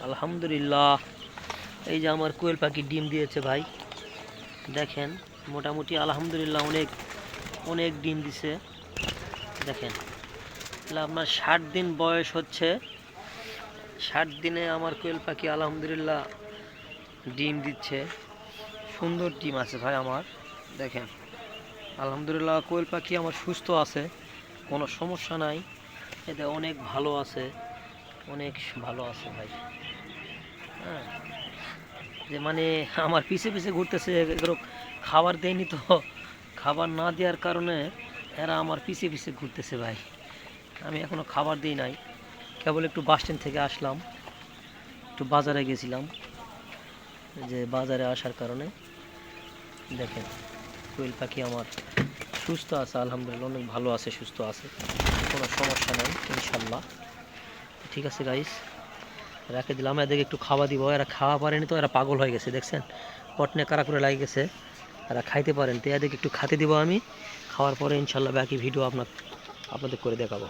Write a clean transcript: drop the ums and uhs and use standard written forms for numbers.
আলহামদুলিল্লাহ। এই যে আমার কোয়েল পাখি ডিম দিয়েছে ভাই, দেখেন মোটামুটি আলহামদুলিল্লাহ অনেক অনেক ডিম দিছে। দেখেন তাহলে আপনার 60 দিন বয়স হচ্ছে, 60 দিনে আমার কোয়েল পাখি আলহামদুলিল্লাহ ডিম দিচ্ছে। সুন্দর ডিম আছে ভাই আমার। দেখেন আলহামদুলিল্লাহ কোয়েল পাখি আমার সুস্থ আছে, কোনো সমস্যা নাই। এতে অনেক ভালো আছে, অনেক ভালো আছে ভাই। হ্যাঁ, যে মানে আমার পিছে পিছে ঘুরতেছে, এগুলো খাবার দেয়নি তো, খাবার না দেওয়ার কারণে এরা আমার পিছে পিছে ঘুরতেছে ভাই। আমি এখনও খাবার দিই নাই, কেবল একটু বাস স্ট্যান্ড থেকে আসলাম, একটু বাজারে গেছিলাম, যে বাজারে আসার কারণে দেখেন কোয়েল পাখি আমার সুস্থ আছে আলহামদুলিল্লাহ, অনেক ভালো আছে, সুস্থ আছে, কোনো সমস্যা নাই ইনশাল্লাহ। ঠিক আছে গাইস, রেখে দিলাম। এদেরকে একটু খাওয়া দিব, এরা খাওয়া পারেনি তো এরা পাগল হয়ে গেছে, দেখছেন পটনে কারা করে লাগে গেছে, এরা খাইতে পারেন তো এদেরকে একটু খাতে দিব আমি। খাওয়ার পরে ইনশাল্লাহ বাকি ভিডিও আপনাদের করে দেখাবো।